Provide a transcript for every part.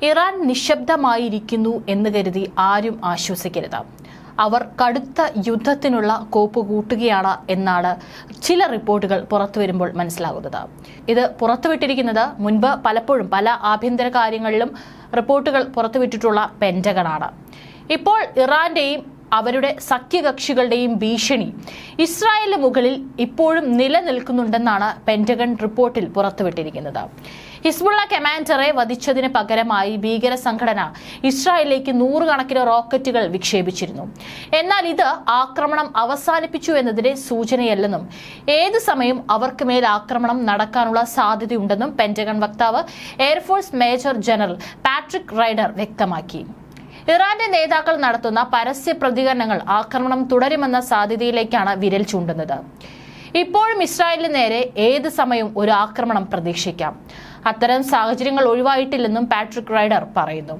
Iran നിശബ്ദമായിരിക്കുന്നു എന്ന് കരുതി ആരും ആശ്വസിക്കരുത്. അവർ കടുത്ത യുദ്ധത്തിനുള്ള കോപ്പ് കൂട്ടുകയാണ് എന്നാണ് ചില റിപ്പോർട്ടുകൾ പുറത്തുവരുമ്പോൾ മനസ്സിലാകുന്നത്. ഇത് പുറത്തുവിട്ടിരിക്കുന്നത് മുൻപ് പലപ്പോഴും പല ആഭ്യന്തര കാര്യങ്ങളിലും റിപ്പോർട്ടുകൾ പുറത്തുവിട്ടിട്ടുള്ള പെന്റഗണാണ്. ഇപ്പോൾ ഇറാന്റെയും അവരുടെ സഖ്യകക്ഷികളുടെയും ഭീഷണി ഇസ്രായേലിന് മുകളിൽ ഇപ്പോഴും നിലനിൽക്കുന്നുണ്ടെന്നാണ് പെന്റഗൺ റിപ്പോർട്ടിൽ പുറത്തുവിട്ടിരിക്കുന്നത്. ഹിസ്ബുള്ള കമാൻഡറെ വധിച്ചതിന് പകരമായി ഭീകര സംഘടന ഇസ്രായേലിലേക്ക് 100 കണക്കിന് റോക്കറ്റുകൾ വിക്ഷേപിച്ചിരുന്നു. എന്നാൽ ഇത് ആക്രമണം അവസാനിപ്പിച്ചു എന്നതിന്റെ സൂചനയല്ലെന്നും ഏതു സമയം അവർക്ക് മേൽ ആക്രമണം നടക്കാനുള്ള സാധ്യതയുണ്ടെന്നും പെന്റഗൺ വക്താവ് air force major general Patrick rider വ്യക്തമാക്കി. ഇറാന്റെ നേതാക്കൾ നടത്തുന്ന പരസ്യ പ്രതികരണങ്ങൾ ആക്രമണം തുടരുമെന്ന സാധ്യതയിലേക്കാണ് വിരൽ ചൂണ്ടുന്നത്. ഇപ്പോഴും ഇസ്രായേലിന് നേരെ ഏത് സമയവും ഒരു ആക്രമണം പ്രതീക്ഷിക്കാം. അത്തരം സാഹചര്യങ്ങൾ ഒഴിവായിട്ടില്ലെന്നും പാട്രിക് റൈഡർ പറയുന്നു.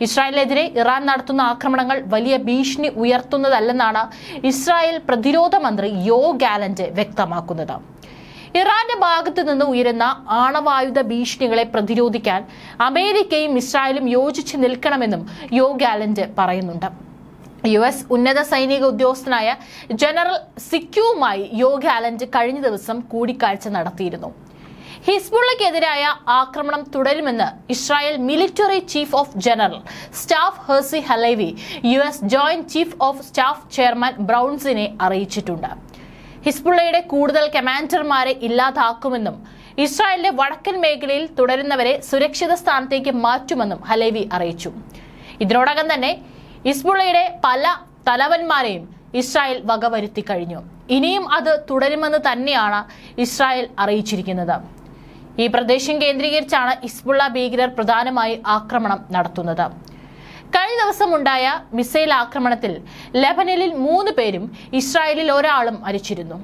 ഇസ്രായേലിനെതിരെ ഇറാൻ നടത്തുന്ന ആക്രമണങ്ങൾ വലിയ ഭീഷണി ഉയർത്തുന്നതല്ലെന്നാണ് ഇസ്രായേൽ പ്രതിരോധ മന്ത്രി യോ ഗാലന്റ് വ്യക്തമാക്കുന്നത്. ഇറാന്റെ ഭാഗത്തു നിന്ന് ഉയരുന്ന ആണവായുധ ഭീഷണികളെ പ്രതിരോധിക്കാൻ അമേരിക്കയും ഇസ്രായേലും യോജിച്ച് നിൽക്കണമെന്നും യോ ഗാലന്റ് പറയുന്നുണ്ട്. US ഉന്നത സൈനിക ഉദ്യോഗസ്ഥനായ ജനറൽ സിക്യുവുമായി യോ ഗാലന്റ് കഴിഞ്ഞ ദിവസം കൂടിക്കാഴ്ച നടത്തിയിരുന്നു. ഹിസ്ബുള്ളക്കെതിരായ ആക്രമണം തുടരുമെന്ന് Israel military chief of general staff Herzi Halevi US joint chief of staff chairman ബ്രൗൺസിനെ അറിയിച്ചിട്ടുണ്ട്. ഹിസ്ബുള്ളയുടെ കൂടുതൽ കമാൻഡർമാരെ ഇല്ലാതാക്കുമെന്നും ഇസ്രായേലിന്റെ വടക്കൻ മേഖലയിൽ തുടരുന്നവരെ സുരക്ഷിത സ്ഥാനത്തേക്ക് മാറ്റുമെന്നും ഹലേവി അറിയിച്ചു. ഇതിനോടകം തന്നെ ഹിസ്ബുള്ളയുടെ പല തലവന്മാരെയും ഇസ്രായേൽ വകവരുത്തി കഴിഞ്ഞു. ഇനിയും അത് തുടരുമെന്ന് തന്നെയാണ് ഇസ്രായേൽ അറിയിച്ചിരിക്കുന്നത്. ഈ പ്രദേശം കേന്ദ്രീകരിച്ചാണ് ഹിസ്ബുള്ള ഭീകരർ പ്രധാനമായി ആക്രമണം നടത്തുന്നത്. കഴിഞ്ഞ ദിവസം ഉണ്ടായ മിസൈൽ ആക്രമണത്തിൽ ലെബനനിൽ 3 പേരും ഇസ്രായേലിൽ ഒരാളും മരിച്ചിരുന്നു.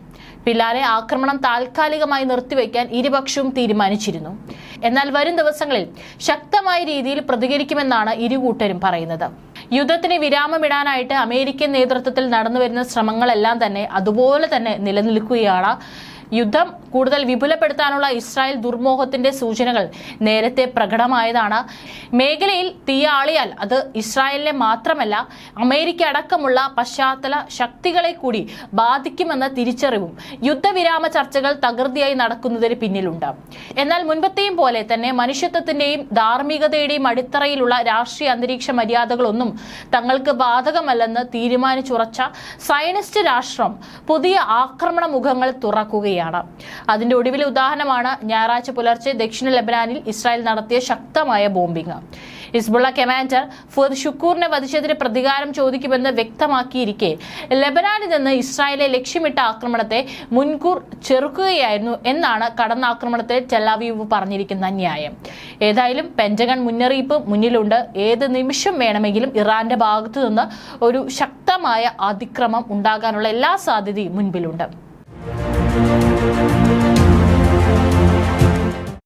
പിന്നാലെ ആക്രമണം താൽക്കാലികമായി നിർത്തിവെക്കാൻ ഇരുപക്ഷവും തീരുമാനിച്ചിരുന്നു. എന്നാൽ വരും ദിവസങ്ങളിൽ ശക്തമായ രീതിയിൽ പ്രതികരിക്കുമെന്നാണ് ഇരുകൂട്ടരും പറയുന്നത്. യുദ്ധത്തിന് വിരാമമിടാനായിട്ട് അമേരിക്കൻ നേതൃത്വത്തിൽ നടന്നുവരുന്ന ശ്രമങ്ങളെല്ലാം തന്നെ അതുപോലെ തന്നെ നിലനിൽക്കുകയാണ്. യുദ്ധം കൂടുതൽ വിപുലപ്പെടുത്താനുള്ള ഇസ്രായേൽ ദുർമോഹത്തിന്റെ സൂചനകൾ നേരത്തെ പ്രകടമായതാണ്. മേഖലയിൽ തീയാളിയാൽ അത് ഇസ്രായേലിനെ മാത്രമല്ല അമേരിക്ക അടക്കമുള്ള പശ്ചാത്തല ശക്തികളെ കൂടി ബാധിക്കുമെന്ന തിരിച്ചറിവും യുദ്ധവിരാമ ചർച്ചകൾ തകൃതിയായി നടക്കുന്നതിന് പിന്നിലുണ്ട്. എന്നാൽ മുൻപത്തെയും പോലെ തന്നെ മനുഷ്യത്വത്തിന്റെയും ധാർമ്മികതയുടെയും അടിത്തറയിലുള്ള രാഷ്ട്രീയ അന്തരീക്ഷ മര്യാദകളൊന്നും തങ്ങൾക്ക് ബാധകമല്ലെന്ന് തീരുമാനിച്ചുറച്ച സയനിസ്റ്റ് രാഷ്ട്രം പുതിയ ആക്രമണ മുഖങ്ങൾ തുറക്കുകയാണ്. അതിന്റെ ഒടുവിലെ ഉദാഹരണമാണ് ഞായറാഴ്ച പുലർച്ചെ ദക്ഷിണ ലെബനാനിൽ ഇസ്രായേൽ നടത്തിയ ശക്തമായ ബോംബിംഗ്. ഹിസ്ബുള്ള കമാൻഡർ ഫുദ് ഷുക്കൂറിനെ വധിച്ചതിന് പ്രതികാരം ചോദിക്കുമെന്ന് വ്യക്തമാക്കിയിരിക്കെ ലെബനാനിൽ നിന്ന് ഇസ്രായേലെ ലക്ഷ്യമിട്ട ആക്രമണത്തെ മുൻകൂർ ചെറുക്കുകയായിരുന്നു എന്നാണ് കടന്നാക്രമണത്തെ ടെലവീവ് പറഞ്ഞിരിക്കുന്ന ന്യായം. ഏതായാലും പെന്റഗൺ മുന്നറിയിപ്പ് മുന്നിലുണ്ട്. ഏത് നിമിഷം വേണമെങ്കിലും ഇറാന്റെ ഭാഗത്തു നിന്ന് ഒരു ശക്തമായ അതിക്രമം ഉണ്ടാകാനുള്ള എല്ലാ സാധ്യതയും മുൻപിലുണ്ട്.